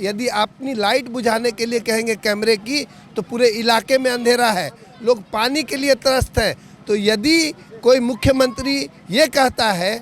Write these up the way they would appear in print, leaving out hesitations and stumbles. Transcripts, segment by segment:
यदि अपनी लाइट बुझाने के लिए कहेंगे कैमरे की तो पूरे इलाके में अंधेरा है, लोग पानी के लिए त्रस्त हैं। तो यदि कोई मुख्यमंत्री ये कहता है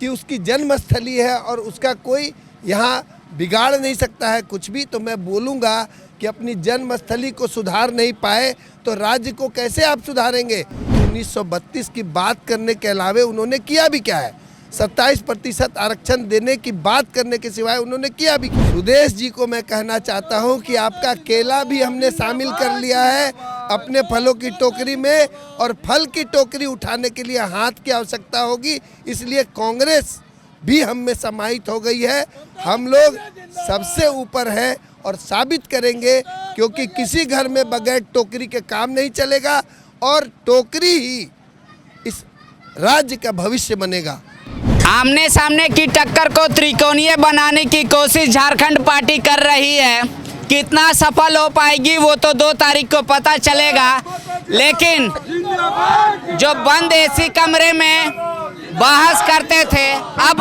कि उसकी जन्मस्थली है और उसका कोई यहाँ बिगाड़ नहीं सकता है कुछ भी, तो मैं बोलूँगा कि अपनी जन्मस्थली को सुधार नहीं पाए तो राज्य को कैसे आप सुधारेंगे। 1932 की बात करने के अलावे उन्होंने किया भी क्या है? 27% आरक्षण देने की बात करने के सिवाय उन्होंने किया भी। सुदेश जी को मैं कहना चाहता हूं कि आपका केला भी हमने शामिल कर लिया है अपने फलों की टोकरी में, और फल की टोकरी उठाने के लिए हाथ की आवश्यकता होगी, इसलिए कांग्रेस भी हम में समाहित हो गई है। हम लोग सबसे ऊपर है और साबित करेंगे, क्योंकि किसी घर में बगैर टोकरी के काम नहीं चलेगा और टोकरी ही इस राज्य का भविष्य बनेगा। आमने सामने की टक्कर को त्रिकोणीय बनाने की कोशिश झारखंड पार्टी कर रही है। कितना सफल हो पाएगी वो तो 2 तारीख को पता चलेगा, लेकिन जो बंद एसी कमरे में बहस करते थे अब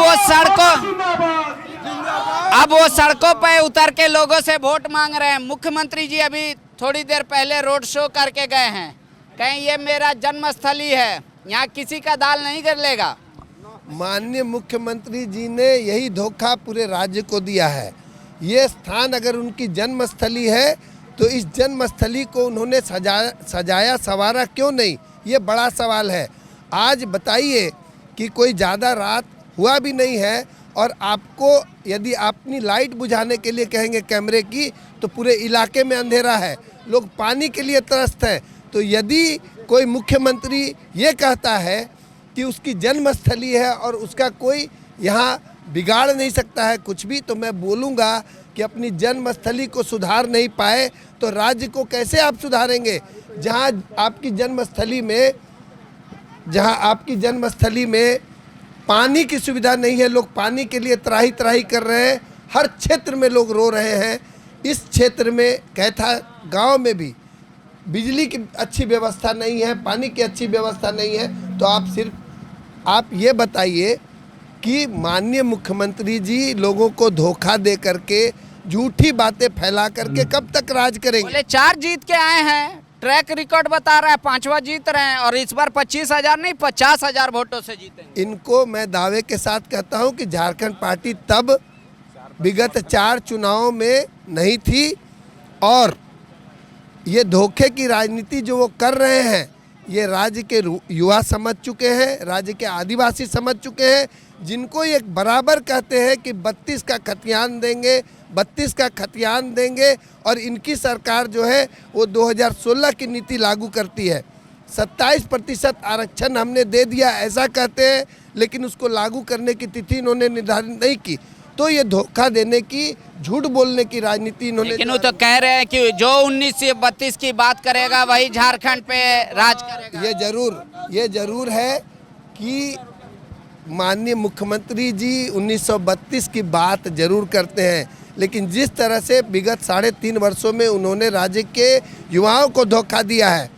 वो सड़कों पर उतर के लोगों से वोट मांग रहे हैं। मुख्यमंत्री जी अभी थोड़ी देर पहले रोड शो करके गए हैं, कहीं ये मेरा जन्मस्थली है, यहाँ किसी का दाल नहीं गलेगा। माननीय मुख्यमंत्री जी ने यही धोखा पूरे राज्य को दिया है। ये स्थान अगर उनकी जन्मस्थली है तो इस जन्मस्थली को उन्होंने सजाया संवारा क्यों नहीं, ये बड़ा सवाल है। आज बताइए कि कोई ज़्यादा रात हुआ भी नहीं है और आपको यदि अपनी लाइट बुझाने के लिए कहेंगे कैमरे की तो पूरे इलाके में अंधेरा है, लोग पानी के लिए त्रस्त हैं। तो यदि कोई मुख्यमंत्री ये कहता है कि उसकी जन्मस्थली है और उसका कोई यहाँ बिगाड़ नहीं सकता है कुछ भी, तो मैं बोलूँगा कि अपनी जन्मस्थली को सुधार नहीं पाए तो राज्य को कैसे आप सुधारेंगे। जहाँ आपकी जन्मस्थली में पानी की सुविधा नहीं है, लोग पानी के लिए त्राही त्राही कर रहे हैं, हर क्षेत्र में लोग रो रहे हैं। इस क्षेत्र में कैथा गांव में भी बिजली की अच्छी व्यवस्था नहीं है, पानी की अच्छी व्यवस्था नहीं है। तो आप ये बताइए कि माननीय मुख्यमंत्री जी लोगों को धोखा दे करके झूठी बातें फैला करके कब तक राज करेंगे। बोले 4 जीत के आए हैं, ट्रैक रिकॉर्ड बता रहा है 5वां जीत रहे हैं, और इस बार 25,000 नहीं 50,000 वोटों से जीतेंगे। इनको मैं दावे के साथ कहता हूं कि झारखंड पार्टी तब विगत 4 चुनावों में नहीं थी, और ये धोखे की राजनीति जो वो कर रहे हैं ये राज्य के युवा समझ चुके हैं, राज्य के आदिवासी समझ चुके हैं, जिनको ये बराबर कहते हैं कि 32 का खतियान देंगे और इनकी सरकार जो है वो 2016 की नीति लागू करती है। 27% आरक्षण हमने दे दिया ऐसा कहते हैं, लेकिन उसको लागू करने की तिथि इन्होंने निर्धारित नहीं की। तो ये धोखा देने की, झूठ बोलने की राजनीति इन्होंने। लेकिन वो तो कह रहे हैं कि जो 1932 की बात करेगा वही झारखंड पे राज करेगा। ये जरूर है कि माननीय मुख्यमंत्री जी 1932 की बात जरूर करते हैं, लेकिन जिस तरह से विगत 3.5 वर्षों में उन्होंने राज्य के युवाओं को धोखा दिया है,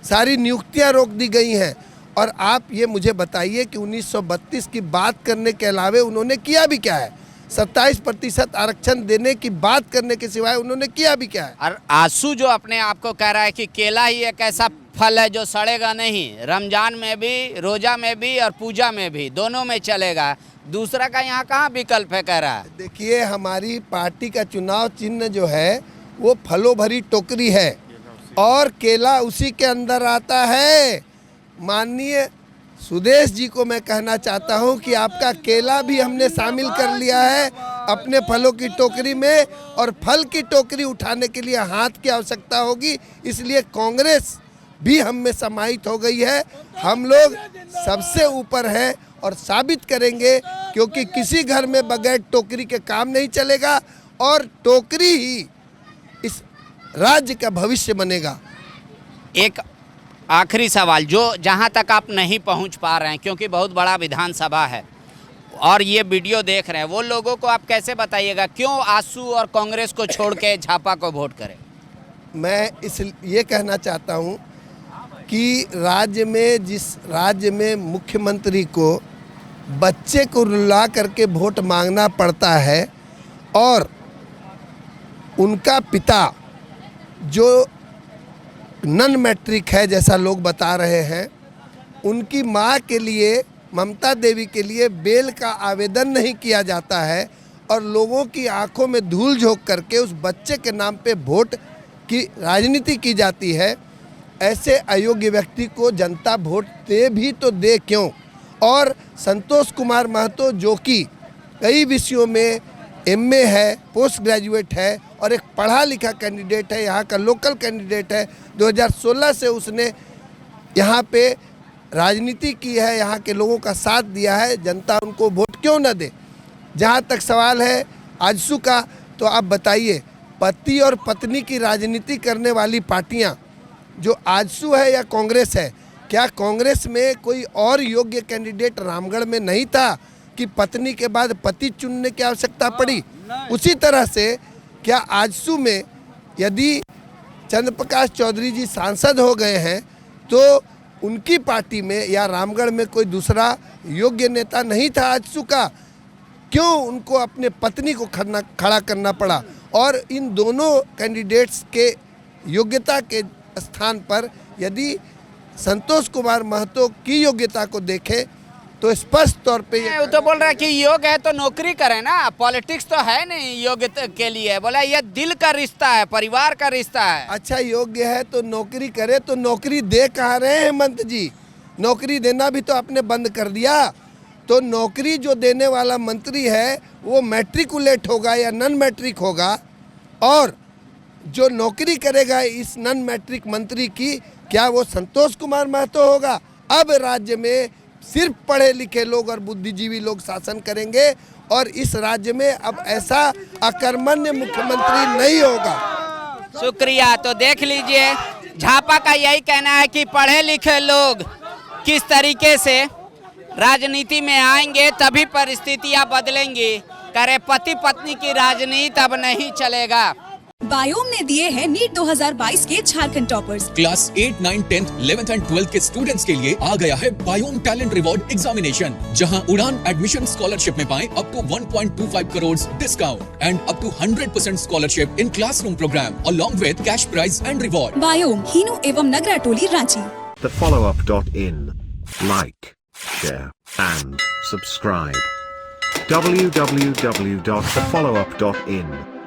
सारी नियुक्तियां रोक दी गई हैं, और आप ये मुझे बताइए कि 1932 की बात करने के अलावे उन्होंने किया भी क्या है? 27% आरक्षण देने की बात करने के सिवाय उन्होंने किया भी क्या है? और आंसू जो अपने आप को कह रहा है कि केला ही एक ऐसा फल है जो सड़ेगा नहीं, रमजान में भी, रोजा में भी और पूजा में भी, दोनों में चलेगा, दूसरा का यहाँ कहाँ विकल्प है, कह रहा है। देखिए, हमारी पार्टी का चुनाव चिन्ह जो है वो फलों भरी टोकरी है और केला उसी के अंदर आता है। माननीय सुदेश जी को मैं कहना चाहता हूं कि आपका केला भी हमने शामिल कर लिया है अपने फलों की टोकरी में, और फल की टोकरी उठाने के लिए हाथ की आवश्यकता होगी, इसलिए कांग्रेस भी हम में समाहित हो गई है। हम लोग सबसे ऊपर है और साबित करेंगे, क्योंकि किसी घर में बगैर टोकरी के काम नहीं चलेगा और टोकरी ही इस राज्य का भविष्य बनेगा। एक आखिरी सवाल, जो जहां तक आप नहीं पहुंच पा रहे हैं क्योंकि बहुत बड़ा विधानसभा है और ये वीडियो देख रहे हैं, वो लोगों को आप कैसे बताइएगा क्यों आंसू और कांग्रेस को छोड़ के झापा को वोट करें? मैं ये कहना चाहता हूं कि जिस राज्य में मुख्यमंत्री को बच्चे को रुला करके वोट मांगना पड़ता है और उनका पिता जो नन मैट्रिक है जैसा लोग बता रहे हैं, उनकी माँ के लिए, ममता देवी के लिए बेल का आवेदन नहीं किया जाता है और लोगों की आंखों में धूल झोंक करके उस बच्चे के नाम पे वोट की राजनीति की जाती है। ऐसे अयोग्य व्यक्ति को जनता वोट दे भी तो दे क्यों। और संतोष कुमार महतो जो कि कई विषयों में एमए है, पोस्ट ग्रेजुएट है और एक पढ़ा लिखा कैंडिडेट है, यहाँ का लोकल कैंडिडेट है, 2016 से उसने यहाँ पे राजनीति की है, यहाँ के लोगों का साथ दिया है, जनता उनको वोट क्यों न दे। जहाँ तक सवाल है आजसू का, तो आप बताइए, पति और पत्नी की राजनीति करने वाली पार्टियाँ जो आजसू है या कांग्रेस है, क्या कांग्रेस में कोई और योग्य कैंडिडेट रामगढ़ में नहीं था कि पत्नी के बाद पति चुनने की आवश्यकता पड़ी? उसी तरह से क्या आजसू में यदि चंद्र प्रकाश चौधरी जी सांसद हो गए हैं तो उनकी पार्टी में या रामगढ़ में कोई दूसरा योग्य नेता नहीं था आजसू का? क्यों उनको अपने पत्नी को खड़ा करना पड़ा? और इन दोनों कैंडिडेट्स के योग्यता के स्थान पर यदि संतोष कुमार महतो की योग्यता को देखें तो स्पष्ट तौर पे वो तो बोल रहा है कि योग है तो नौकरी करें ना, पॉलिटिक्स तो है नहीं योग्यता के लिए। बोला ये दिल का रिश्ता है, परिवार का रिश्ता है। अच्छा योग्य है तो नौकरी करे, तो नौकरी दे कहाँ रहे हैं हेमंत जी? नौकरी देना भी तो आपने बंद कर दिया। तो नौकरी जो देने वाला मंत्री है वो मैट्रिकुलेट होगा या नन मैट्रिक होगा, और जो नौकरी करेगा इस नन मैट्रिक मंत्री की, क्या वो संतोष कुमार महतो होगा? अब राज्य में सिर्फ पढ़े लिखे लोग और बुद्धिजीवी लोग शासन करेंगे और इस राज्य में अब ऐसा अकर्मण्य मुख्यमंत्री नहीं होगा। शुक्रिया। तो देख लीजिए, झापा का यही कहना है कि पढ़े लिखे लोग किस तरीके से राजनीति में आएंगे तभी परिस्थितियां बदलेंगी। करे पति पत्नी की राजनीति अब नहीं चलेगा। बायोम ने दिए हैं नीट 2022 के Jharkhand toppers. Class 8, 9, 10, 11th and 12th के स्टूडेंट्स के लिए आ गया है बायोम टैलेंट रिवॉर्ड एग्जामिनेशन, जहां उड़ान एडमिशन स्कॉलरशिप में पाएं up to 1.25 crore discount and up to 100% scholarship in classroom programme along with cash prize and reward. बायोम, हिनू एवं नगरा टोली, Ranchi. thefollowup.in. Like, share and subscribe. www.thefollowup.in